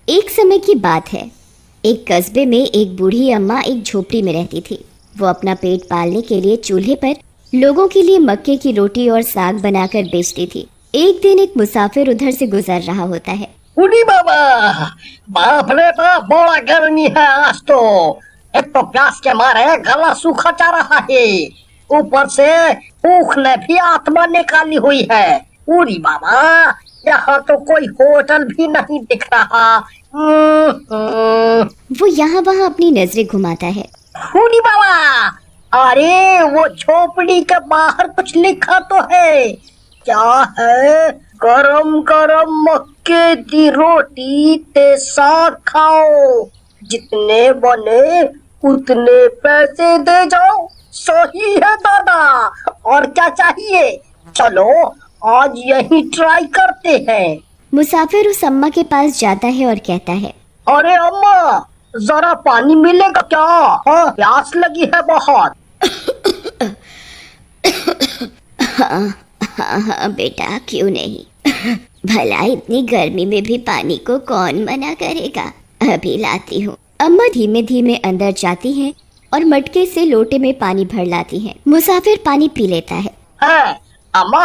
एक समय की बात है। एक कस्बे में एक बूढ़ी अम्मा एक झोपड़ी में रहती थी। वो अपना पेट पालने के लिए चूल्हे पर लोगों के लिए मक्के की रोटी और साग बनाकर बेचती थी। एक दिन एक मुसाफिर उधर से गुजर रहा होता है। उड़ी बाबा, बाप रे बाप, बड़ा गर्मी है आज तो। एक तो प्यास के मारे गला सूखा जा रहा है, ऊपर से भूख ने भी आत्मा निकाली हुई है। उड़ी बाबा, यहाँ तो कोई होटल भी नहीं दिख रहा। वो यहाँ वहाँ अपनी नजरें घुमाता है। उड़ी बाबा, अरे वो झोपड़ी के बाहर कुछ लिखा तो है। क्या है? गरम गरम मक्के की रोटी ते साग खाओ, जितने बने उतने पैसे दे जाओ। सही है दादा, और क्या चाहिए? चलो आज यही ट्राई करते हैं। मुसाफिर उस अम्मा के पास जाता है और कहता है, अरे अम्मा, जरा पानी मिलेगा क्या? हाँ, प्यास लगी है बहुत। हाँ बेटा, क्यों नहीं। भला इतनी गर्मी में भी पानी को कौन मना करेगा। अभी लाती हूँ। अम्मा धीमे धीमे अंदर जाती हैं और मटके से लोटे में पानी भर लाती हैं। मुसाफिर पानी पी लेता है। अम्मा,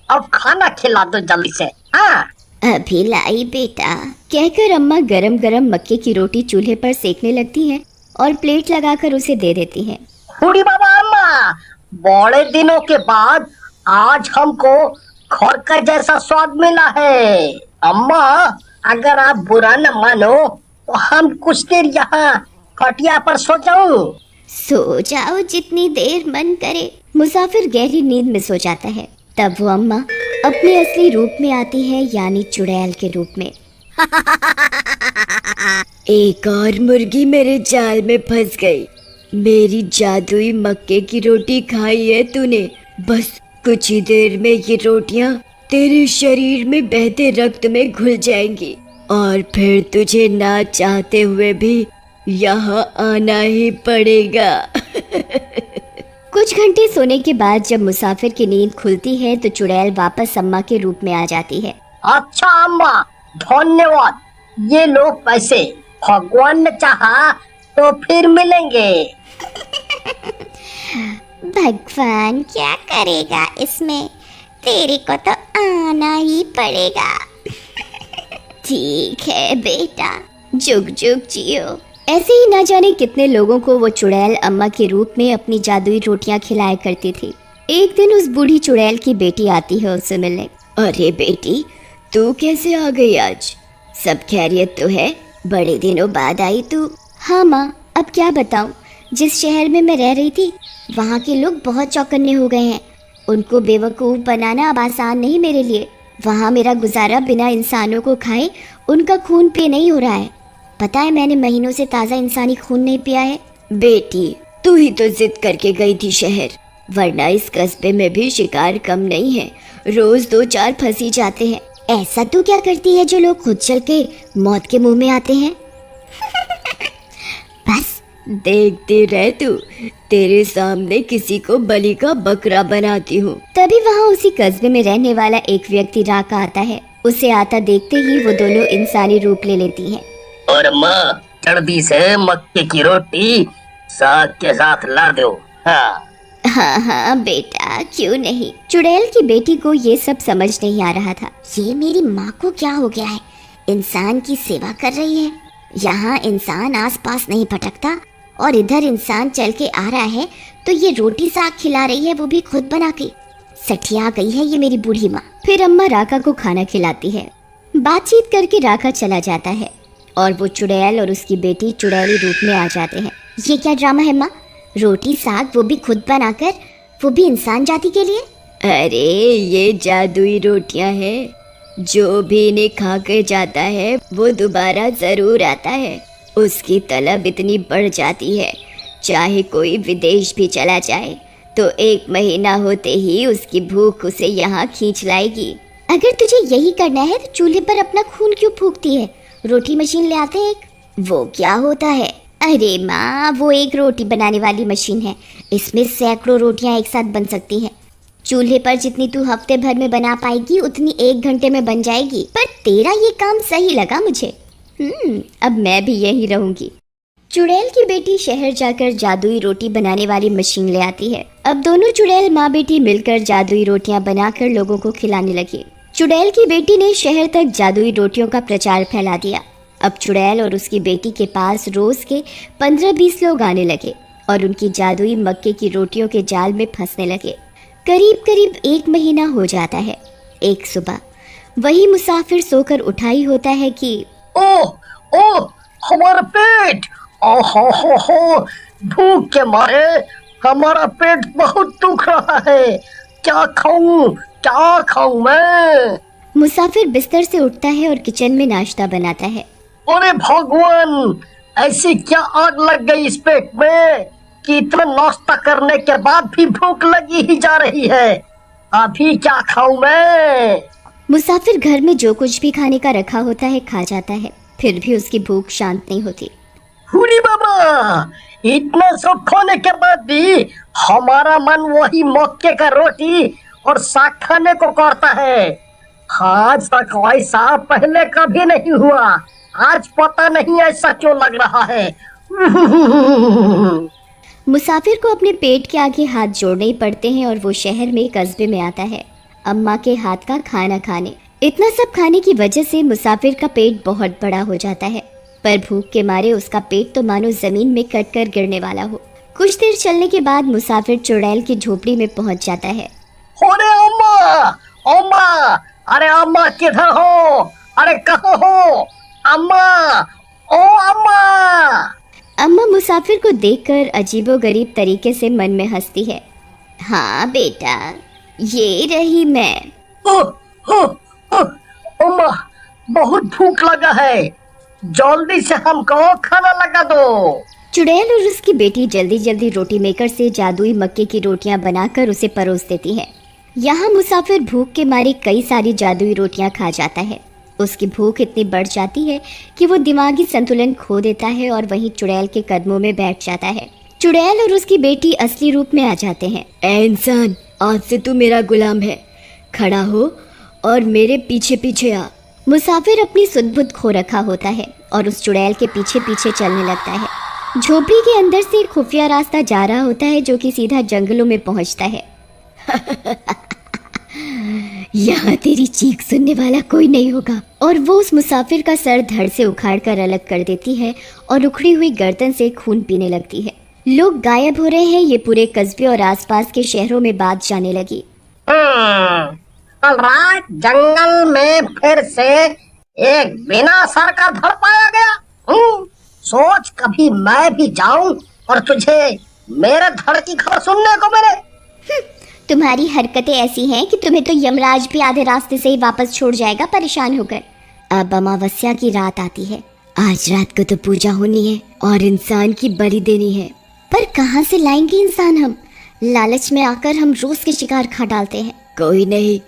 अब खाना खिला दो जल्दी से। हाँ, अभी लाई बेटा, कहकर अम्मा गरम गरम मक्के की रोटी चूल्हे पर सेकने लगती हैं और प्लेट लगाकर उसे दे देती हैं। बूढ़ी बाबा, अम्मा, बड़े दिनों के बाद आज हमको घर का जैसा स्वाद मिला है। अम्मा, अगर आप बुरा न मानो तो हम कुछ देर यहाँ खटिया पर सो जाऊं। सो जाओ जितनी देर मन करे। मुसाफिर गहरी नींद में सो जाता है। तब वो अम्मा अपने असली रूप में आती है, यानी चुड़ैल के रूप में। एक और मुर्गी मेरे जाल में फंस गई। मेरी जादुई मक्के की रोटी खाई है तूने। बस कुछ ही देर में ये रोटियां तेरे शरीर में बहते रक्त में घुल जाएंगी और फिर तुझे ना चाहते हुए भी यहाँ आना ही पड़ेगा। कुछ घंटे सोने के बाद जब मुसाफिर की नींद खुलती है तो चुड़ैल वापस अम्मा के रूप में आ जाती है। अच्छा अम्मा, धन्यवाद। ये लो पैसे, भगवान ने चाहा तो फिर मिलेंगे। भगवान क्या करेगा इसमें, तेरे को तो आना ही पड़ेगा। ठीक है बेटा, जुग जुग जियो। ऐसे ही ना जाने कितने लोगों को वो चुड़ैल अम्मा के रूप में अपनी जादुई रोटियां खिलाया करती थी। एक दिन उस बूढ़ी चुड़ैल की बेटी आती है उससे मिलने। अरे बेटी, तू कैसे आ गई आज? सब खैरियत तो है? बड़े दिनों बाद आई तू। हाँ माँ, अब क्या बताऊँ, जिस शहर में मैं रह रही थी वहाँ के लोग बहुत चौकन्ने हो गए हैं। उनको बेवकूफ़ बनाना अब आसान नहीं मेरे लिए। वहाँ मेरा गुजारा बिना इंसानों को खाए उनका खून पिए नहीं हो रहा है। पता है, मैंने महीनों से ताज़ा इंसानी खून नहीं पिया है। बेटी, तू ही तो जिद करके गई थी शहर, वरना इस कस्बे में भी शिकार कम नहीं है। रोज 2-4 फंसी जाते हैं। ऐसा तू क्या करती है जो लोग खुद चल के मौत के मुंह में आते हैं? बस देखते रह तू, तेरे सामने किसी को बलि का बकरा बनाती हूँ। तभी वहाँ उसी कस्बे में रहने वाला एक व्यक्ति राका आता है। उसे आता देखते ही वो दोनों इंसानी रूप ले लेती हैं। और माँ, जल्दी से मक्के की रोटी साग के साथ ला दो। हाँ हाँ बेटा, क्यों नहीं। चुड़ैल की बेटी को ये सब समझ नहीं आ रहा था। ये मेरी माँ को क्या हो गया है, इंसान की सेवा कर रही है। यहाँ इंसान आसपास नहीं भटकता और इधर इंसान चल के आ रहा है तो ये रोटी साग खिला रही है, वो भी खुद बना के। सठिया गई है ये मेरी बूढ़ी माँ। फिर अम्मा राका को खाना खिलाती है। बातचीत करके राका चला जाता है और वो चुड़ैल और उसकी बेटी चुड़ैली रूप में आ जाते हैं। ये क्या ड्रामा है माँ, रोटी साग वो भी खुद बनाकर, वो भी इंसान जाति के लिए? अरे ये जादुई रोटियां हैं, जो भी इन्हें खा कर जाता है वो दोबारा जरूर आता है। उसकी तलब इतनी बढ़ जाती है, चाहे कोई विदेश भी चला जाए तो 1 महीना होते ही उसकी भूख उसे यहाँ खींच लाएगी। अगर तुझे यही करना है तो चूल्हे पर अपना खून क्यों फूंकती है? रोटी मशीन ले आते हैं एक। वो क्या होता है? अरे माँ, वो एक रोटी बनाने वाली मशीन है, इसमें सैकड़ों रोटियां एक साथ बन सकती हैं। चूल्हे पर जितनी तू हफ्ते भर में बना पाएगी उतनी 1 घंटे में बन जाएगी। पर तेरा ये काम सही लगा मुझे। अब मैं भी यहीं रहूंगी। चुड़ैल की बेटी शहर जाकर जादुई रोटी बनाने वाली मशीन ले आती है। अब दोनों चुड़ैल माँ बेटी मिलकर जादुई रोटियां बनाकर लोगों को खिलाने लगी। चुड़ैल की बेटी ने शहर तक जादुई रोटियों का प्रचार फैला दिया। अब चुड़ैल और उसकी बेटी के पास रोज के 15-20 लोग आने लगे और उनकी जादुई मक्के की रोटियों के जाल में फंसने लगे। करीब करीब 1 महीना हो जाता है। एक सुबह वही मुसाफिर सोकर उठा ही होता है कि ओह ओह, हमारा पेट, ओहो, भूख के मारे हमारा पेट बहुत दुख रहा है। क्या खाऊं मैं? मुसाफिर बिस्तर से उठता है और किचन में नाश्ता बनाता है। अरे भगवान, ऐसी क्या आग लग गई इस पेट में कि इतना नाश्ता करने के बाद भी भूख लगी ही जा रही है। अभी क्या खाऊं मैं? मुसाफिर घर में जो कुछ भी खाने का रखा होता है खा जाता है, फिर भी उसकी भूख शांत नहीं होती। हुली बाबा, इतना सब खाने के बाद भी हमारा मन वही मक्के का रोटी और साग खाने को करता है। आज तक ऐसा पहले कभी नहीं हुआ। आज पता नहीं ऐसा क्यों लग रहा है। मुसाफिर को अपने पेट के आगे हाथ जोड़ने ही पड़ते हैं और वो शहर में कस्बे में आता है अम्मा के हाथ का खाना खाने। इतना सब खाने की वजह से मुसाफिर का पेट बहुत बड़ा हो जाता है, पर भूख के मारे उसका पेट तो मानो जमीन में कट कर गिरने वाला हो। कुछ देर चलने के बाद मुसाफिर चुड़ैल की झोपड़ी में पहुंच जाता है। अरे अम्मा, अम्मा, अरे अम्मा किधर हो? अरे कहाँ हो अम्मा? ओ अम्मा! अम्मा मुसाफिर को देखकर अजीबोगरीब तरीके से मन में हंसती है। हाँ बेटा, ये रही मैं। अम्मा, बहुत भूख लगा है, जल्दी से हमको खाना लगा दो। चुड़ैल और उसकी बेटी जल्दी जल्दी रोटी मेकर से जादुई मक्के की रोटियां बनाकर उसे परोस देती है। यहाँ मुसाफिर भूख के मारे कई सारी जादुई रोटियां खा जाता है। उसकी भूख इतनी बढ़ जाती है कि वो दिमागी संतुलन खो देता है और वहीं चुड़ैल के कदमों में बैठ जाता है। चुड़ैल और उसकी बेटी असली रूप में आ जाते हैं। ऐ इंसान, आज से तू मेरा गुलाम है, खड़ा हो और मेरे पीछे पीछे आ। मुसाफिर अपनी सुध-बुध खो रखा होता है और उस चुड़ैल के पीछे पीछे चलने लगता है। झोपड़ी के अंदर से एक खुफिया रास्ता जा रहा होता है जो कि सीधा जंगलों में पहुंचता है। यहाँ तेरी चीख सुनने वाला कोई नहीं होगा। और वो उस मुसाफिर का सर धड़ से उखाड़ कर अलग कर देती है और उखड़ी हुई गर्दन से खून पीने लगती है। लोग गायब हो रहे हैं, ये पूरे कस्बे और आसपास के शहरों में बात जाने लगी। कल रात जंगल में फिर से एक बिना सर का धड़ पाया गया। सोच कभी मैं भी जाऊं और तुझे मेरे धड़ की खबर सुनने को मिले। तुम्हारी हरकतें ऐसी हैं कि तुम्हें तो यमराज भी आधे रास्ते से ही वापस छोड़ जाएगा परेशान होकर। अब अमावस्या की रात आती है। आज रात को तो पूजा होनी है और इंसान की बलि देनी है, पर कहाँ से लाएंगे इंसान हम? लालच में आकर हम रोज के शिकार खा डालते हैं। कोई नहीं,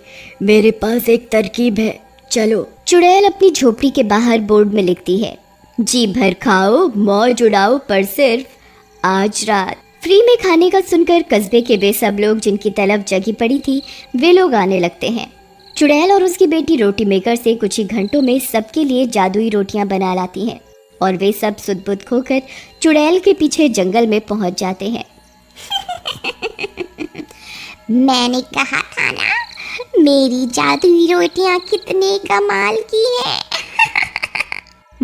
मेरे पास एक तरकीब है, चलो। चुड़ैल अपनी झोपड़ी के बाहर बोर्ड में लिखती है, जी भर खाओ मौज उड़ाओ, पर सिर्फ आज रात। फ्री में खाने का सुनकर कस्बे के वे सब लोग जिनकी तलब जगी पड़ी थी वे लोग आने लगते हैं। चुड़ैल और उसकी बेटी रोटी मेकर से कुछ ही घंटों में सबके लिए जादुई रोटियां बना लाती हैं और वे सब सुध-बुध खोकर चुड़ैल के पीछे जंगल में पहुंच जाते हैं। मैंने कहा था ना, मेरी जादुई रोटियां कितने कमाल की हैं।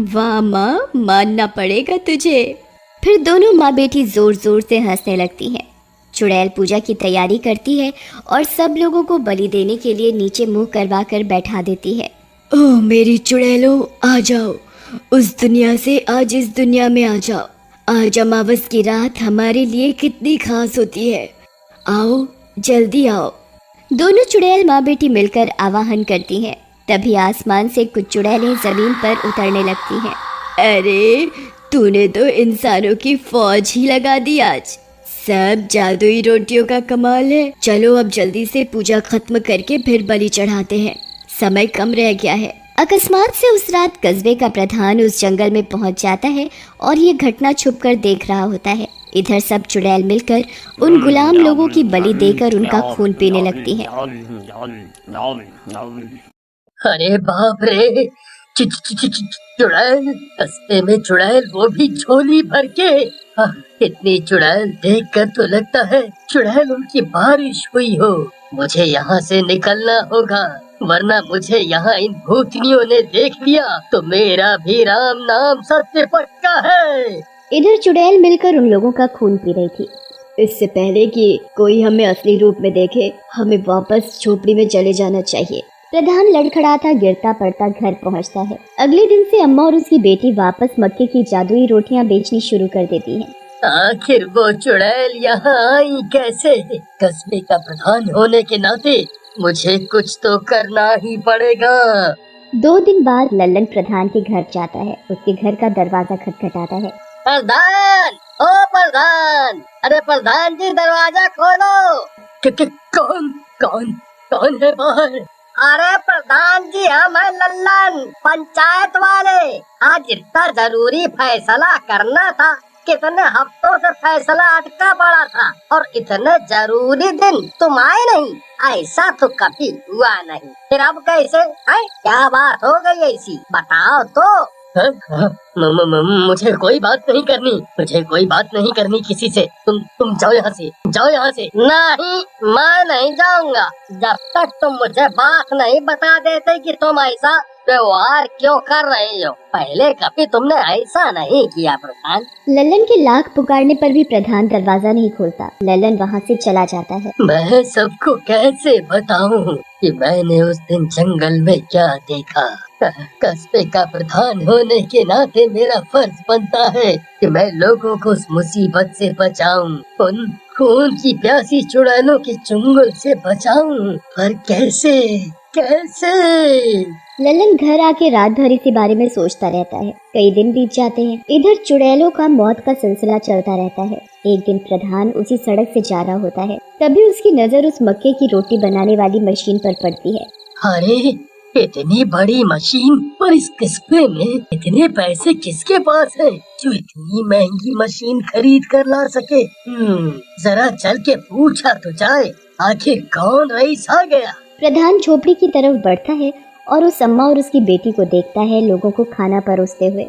वाह माँ, मानना पड़ेगा तुझे। फिर दोनों माँ बेटी जोर जोर से हंसने लगती हैं। चुड़ैल पूजा की तैयारी करती है और सब लोगों को बलि देने के लिए नीचे मुंह करवा कर बैठा देती है। ओह मेरी चुड़ैलो, आ जाओ, उस दुनिया से आज इस दुनिया में आ जाओ। आज अमावस की रात हमारे लिए कितनी खास होती है, आओ जल्दी आओ। दोनों चुड़ैल माँ बेटी मिलकर आवाहन करती हैं। तभी आसमान से कुछ चुड़ैलें जमीन पर उतरने लगती हैं। अरे तूने तो इंसानों की फौज ही लगा दी आज। सब जादुई रोटियों का कमाल है। चलो अब जल्दी से पूजा खत्म करके फिर बलि चढ़ाते हैं, समय कम रह गया है। अकस्मात से उस रात कस्बे का प्रधान उस जंगल में पहुंच जाता है और ये घटना छुपकर देख रहा होता है। इधर सब चुड़ैल मिलकर उन गुलाम लोगों की बलि देकर उनका खून पीने लगती हैं। अरे बाप रे, चुड़ैल, कस्बे में चुड़ैल, वो भी झोली भर के। इतनी चुड़ैल देखकर तो लगता है चुड़ैलों की बारिश हुई हो। मुझे यहाँ से निकलना होगा, वरना मुझे यहाँ इन भूतनियों ने देख लिया तो मेरा भी राम नाम सत्य पक्का है। इधर चुड़ैल मिलकर उन लोगों का खून पी रही थी। इससे पहले कि कोई हमें असली रूप में देखे, हमें वापस झोपड़ी में चले जाना चाहिए। प्रधान लड़खड़ाता गिरता पड़ता घर पहुंचता है। अगले दिन से अम्मा और उसकी बेटी वापस मक्के की जादुई रोटियां बेचनी शुरू कर देती हैं। आखिर वो चुड़ैल यहाँ आई कैसे? कस्बे का प्रधान होने के नाते मुझे कुछ तो करना ही पड़ेगा। 2 दिन बाद लल्लन प्रधान के घर जाता है। उसके घर का दरवाजा खटखटाता है। प्रधान, ओ प्रधान, अरे प्रधान जी दरवाजा खोलो। कौन कौन कौन है बाहर? अरे प्रधान जी, हम है लल्लन, पंचायत वाले। आज इतना जरूरी फैसला करना था, कितने हफ्तों से फैसला अटका पड़ा था, और इतने जरूरी दिन तुम आए नहीं। ऐसा तो कभी हुआ नहीं, फिर अब कैसे है? क्या बात हो गई ऐसी, बताओ तो। मुझे कोई बात नहीं करनी, मुझे कोई बात नहीं करनी किसी से। तुम जाओ यहाँ से, जाओ यहाँ से। नहीं, मैं नहीं जाऊंगा जब तक तुम मुझे बात नहीं बता देते कि तुम ऐसा व्यवहार क्यों कर रहे हो। पहले कभी तुमने ऐसा नहीं किया प्रधान। लल्लन के लाख पुकारने पर भी प्रधान दरवाजा नहीं खोलता। लल्लन वहाँ से चला जाता है। मैं सबको कैसे बताऊं कि मैंने उस दिन जंगल में क्या देखा? कस्बे का प्रधान होने के नाते मेरा फर्ज बनता है कि मैं लोगों को उस मुसीबत से बचाऊं, उन खून की प्यासी चुड़ैलों के चुंगल से बचाऊं। पर कैसे कैसे? लल्लन घर आके रात भर इसी बारे में सोचता रहता है। कई दिन बीत जाते हैं। इधर चुड़ैलों का मौत का सिलसिला चलता रहता है। एक दिन प्रधान उसी सड़क से जा रहा होता है, तभी उसकी नजर उस मक्के की रोटी बनाने वाली मशीन पर पड़ती है। अरे, इतनी बड़ी मशीन, पर इस कस्बे में इतने पैसे किसके पास है जो इतनी महंगी मशीन खरीद कर ला सके? जरा चल के पूछा तो जाए, आखिर कौन रईस आ गया। प्रधान झोपड़ी की तरफ बढ़ता है और उस अम्मा और उसकी बेटी को देखता है लोगों को खाना परोसते हुए।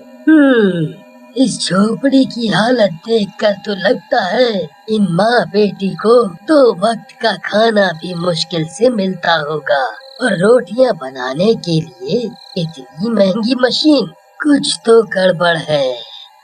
इस झोपड़ी की हालत देखकर तो लगता है इन माँ बेटी को 2 वक्त का खाना भी मुश्किल से मिलता होगा, और रोटियां बनाने के लिए इतनी महंगी मशीन। कुछ तो गड़बड़ है।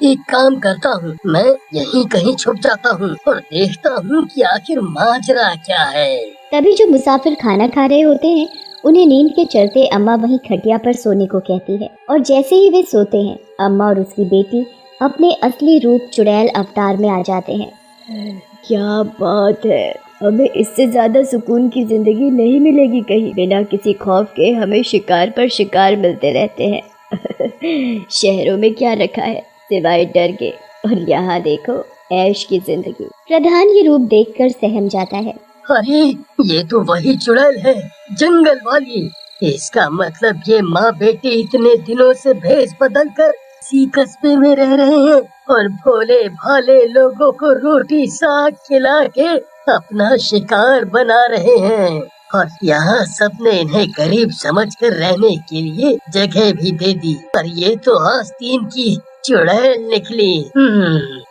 एक काम करता हूँ, मैं यहीं कहीं छुप जाता हूँ और देखता हूँ कि आखिर माजरा क्या है। तभी जो मुसाफिर खाना खा रहे होते हैं, उन्हें नींद के चलते अम्मा वहीं खटिया पर सोने को कहती है, और जैसे ही वे सोते हैं, अम्मा और उसकी बेटी अपने असली रूप चुड़ैल अवतार में आ जाते हैं। क्या बात है, हमें इससे ज्यादा सुकून की जिंदगी नहीं मिलेगी कहीं। बिना किसी खौफ के हमें शिकार पर शिकार मिलते रहते हैं। शहरों में क्या रखा है सिवाय डर के, और यहाँ देखो ऐश की जिंदगी। प्रधान ये रूप देखकर सहम जाता है। अरे, ये तो वही चुड़ैल है, जंगल वाली। इसका मतलब ये माँ बेटी इतने दिनों से भेष बदल कर इसी कस्बे में रह रहे हैं और भोले भाले लोगों को रोटी साग खिला के अपना शिकार बना रहे हैं। और यहाँ सबने इन्हें गरीब समझकर रहने के लिए जगह भी दे दी, पर ये तो आस्तीन की चुड़ैल निकली।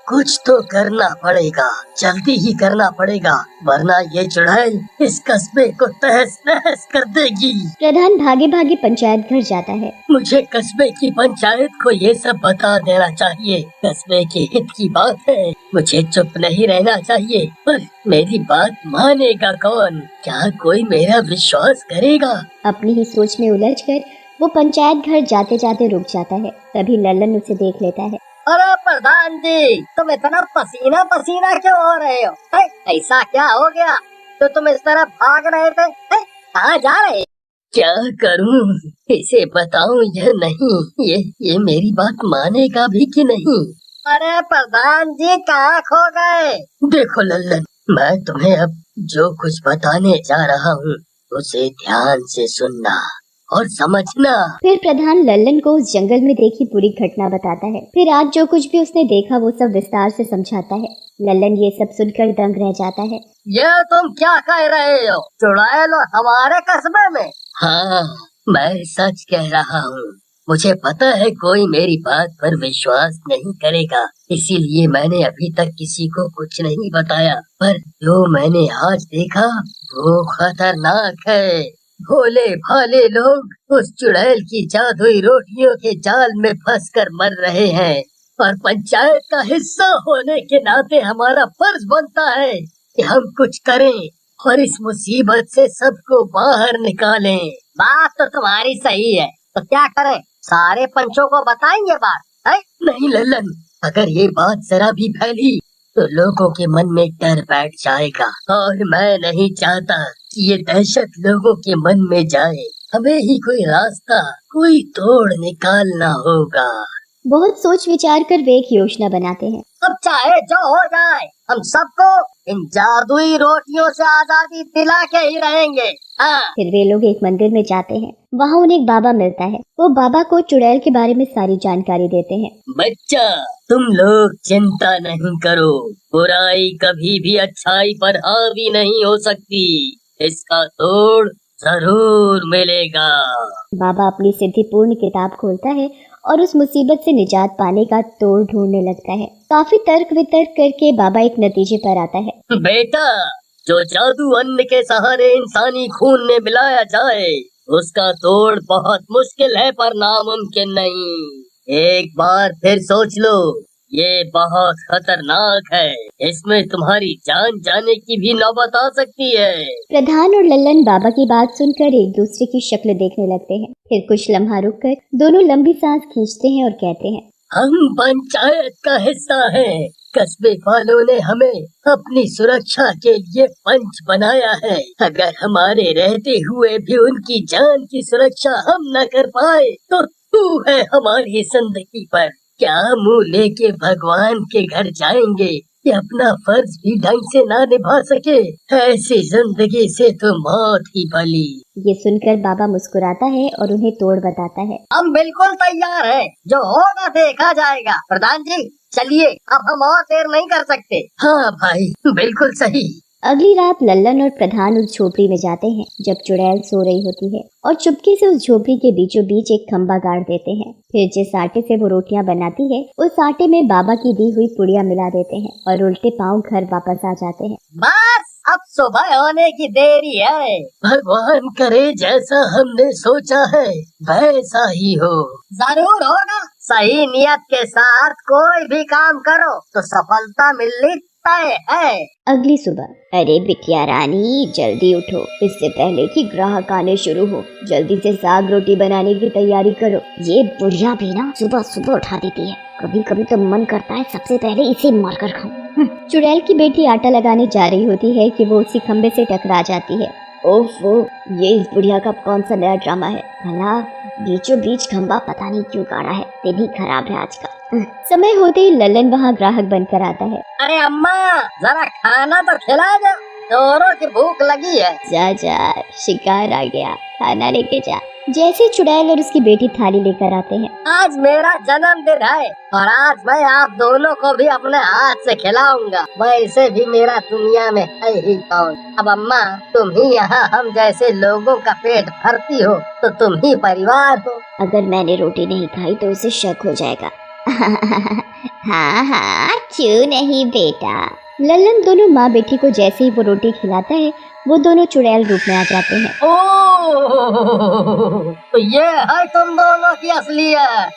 कुछ तो करना पड़ेगा, जल्दी ही करना पड़ेगा, वरना ये चुड़ैल इस कस्बे को तहस नहस कर देगी। प्रधान भागे भागे पंचायत घर जाता है। मुझे कस्बे की पंचायत को ये सब बता देना चाहिए। कस्बे के हित की बात है, मुझे चुप नहीं रहना चाहिए। पर मेरी बात मानेगा कौन? क्या कोई मेरा विश्वास करेगा? अपनी ही सोच में उलझकर वो पंचायत घर जाते जाते रुक जाता है। तभी लल्लन उसे देख लेता है। अरे प्रधान जी, तुम इतना पसीना पसीना क्यों हो रहे हो? ऐसा क्या हो गया तो तुम इस तरह भाग रहे थे? कहाँ जा रहे? क्या करूं, इसे बताऊं या नहीं? ये मेरी बात मानेगा भी कि नहीं? अरे प्रधान जी, कहाँ खो गए? देखो लल्लन, मैं तुम्हें अब जो कुछ बताने जा रहा हूँ उसे ध्यान से सुनना और समझना। फिर प्रधान लल्लन को उस जंगल में देखी पूरी घटना बताता है। फिर आज जो कुछ भी उसने देखा वो सब विस्तार से समझाता है। लल्लन ये सब सुनकर दंग रह जाता है। ये तुम क्या कह रहे हो? चुड़ैल हमारे कस्बे में? हाँ, मैं सच कह रहा हूँ। मुझे पता है कोई मेरी बात पर विश्वास नहीं करेगा, इसीलिए मैंने अभी तक किसी को कुछ नहीं बताया। पर जो मैंने आज देखा वो खतरनाक है। भोले भाले लोग उस चुड़ैल की जादुई रोटियों के जाल में फंसकर मर रहे हैं, और पंचायत का हिस्सा होने के नाते हमारा फर्ज बनता है कि हम कुछ करें और इस मुसीबत से सबको बाहर निकालें। बात तो तुम्हारी सही है, तो क्या करें? सारे पंचों को बताएंगे बात है? नहीं लल्लन, अगर ये बात जरा भी फैली तो लोगों के मन में डर बैठ जाएगा, और मैं नहीं चाहता कि ये दहशत लोगों के मन में जाए। हमें ही कोई रास्ता, कोई तोड़ निकालना होगा। बहुत सोच विचार कर वे एक योजना बनाते हैं। अब चाहे जो हो जाए, हम सबको इन जादुई रोटियों से आजादी दिला के ही रहेंगे। हाँ। फिर वे लोग एक मंदिर में जाते हैं। वहाँ उन्हें एक बाबा मिलता है। वो बाबा को चुड़ैल के बारे में सारी जानकारी देते हैं। बच्चा, तुम लोग चिंता नहीं करो, बुराई कभी भी अच्छाई पर हावी नहीं हो सकती, इसका तोड़ जरूर मिलेगा। बाबा अपनी सिद्धिपूर्ण किताब खोलता है और उस मुसीबत से निजात पाने का तोड़ ढूंढने लगता है। काफी तर्क वितर्क करके बाबा एक नतीजे पर आता है। बेटा, जो जादू अन्न के सहारे इंसानी खून में मिलाया जाए उसका तोड़ बहुत मुश्किल है पर नामुमकिन नहीं। एक बार फिर सोच लो, ये बहुत खतरनाक है, इसमें तुम्हारी जान जाने की भी नौबत आ सकती है। प्रधान और लल्लन बाबा की बात सुनकर एक दूसरे की शक्ल देखने लगते हैं। फिर कुछ लम्हा रुककर दोनों लंबी सांस खींचते हैं और कहते हैं, हम पंचायत का हिस्सा हैं। कस्बे वालों ने हमें अपनी सुरक्षा के लिए पंच बनाया है। अगर हमारे रहते हुए भी उनकी जान की सुरक्षा हम न कर पाए तो तू है हमारी जिंदगी पर। क्या मुँह लेके भगवान के घर जाएंगे कि अपना फर्ज भी ढंग से ना निभा सके? ऐसी जिंदगी से तो मौत ही भली। ये सुनकर बाबा मुस्कुराता है और उन्हें तोड़ बताता है। हम बिल्कुल तैयार हैं, जो होगा देखा जाएगा। प्रधान जी चलिए, अब हम और देर नहीं कर सकते। हाँ भाई, बिल्कुल सही। अगली रात लल्लन और प्रधान उस झोपड़ी में जाते हैं जब चुड़ैल सो रही होती है, और चुपके से उस झोपड़ी के बीचों बीच एक खंबा गाड़ देते हैं। फिर जिस आटे से वो रोटियां बनाती है उस आटे में बाबा की दी हुई पुड़िया मिला देते हैं और उल्टे पांव घर वापस आ जाते हैं। बस अब सुबह होने की देरी है। भगवान करे जैसा हमने सोचा है वैसा ही हो। जरूर होगा। सही नियत के साथ कोई भी काम करो तो सफलता मिलनी तय है। अगली सुबह, अरे बिटिया रानी जल्दी उठो, इससे पहले कि ग्राहक आने शुरू हो। जल्दी से साग रोटी बनाने की तैयारी करो। ये बुढ़िया भी ना सुबह सुबह उठा देती है। कभी कभी तो मन करता है सबसे पहले इसे मारकर खाऊं। चुड़ैल की बेटी आटा लगाने जा रही होती है कि वो उसी खंबे से टकरा जाती है। ओफो, ये इस बुढ़िया का कौन सा नया ड्रामा है? भला बीचों बीच खंबा पता नहीं क्यों गाड़ा है। दिन ही खराब है आज का। समय होते ही लल्लन वहाँ ग्राहक बनकर आता है। अरे अम्मा, जरा खाना तो खिला दो, दोनों की भूख लगी है। जा जा, शिकार आ गया, खाना लेके जा। जैसे चुड़ैल और उसकी बेटी थाली लेकर आते हैं। आज मेरा जन्मदिन है और आज मैं आप दोनों को भी अपने हाथ से खिलाऊंगा। वैसे भी मेरा दुनिया में है ही कौन। अब अम्मा, तुम ही यहाँ हम जैसे लोगों का पेट भरती हो तो तुम ही परिवार हो। अगर मैंने रोटी नहीं खाई तो उसे शक हो जाएगा। हाँ हाँ, क्यों नहीं बेटा। लल्लन दोनों माँ बेटी को जैसे ही वो रोटी खिलाता है वो दोनों चुड़ैल रूप में आ जाते हैं। ओह, तो ये है तुम दोनों की असलियत।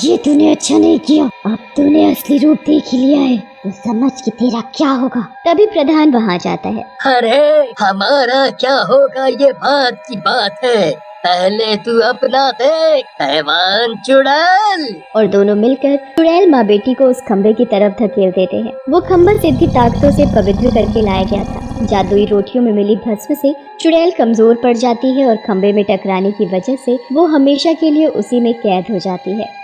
ये तूने अच्छा नहीं किया, अब तूने असली रूप देख ही लिया है, तो समझ कि तेरा क्या होगा। तभी प्रधान वहाँ जाता है। अरे हमारा क्या होगा ये बात की बात है, पहले तू अपना देख हैवान चुड़ैल। और दोनों मिलकर चुड़ैल माँ बेटी को उस खंबे की तरफ धकेल देते हैं। वो खंबा सिद्धि ताकतों से पवित्र करके लाया गया था। जादुई रोटियों में मिली भस्म से चुड़ैल कमजोर पड़ जाती है और खंबे में टकराने की वजह से वो हमेशा के लिए उसी में कैद हो जाती है।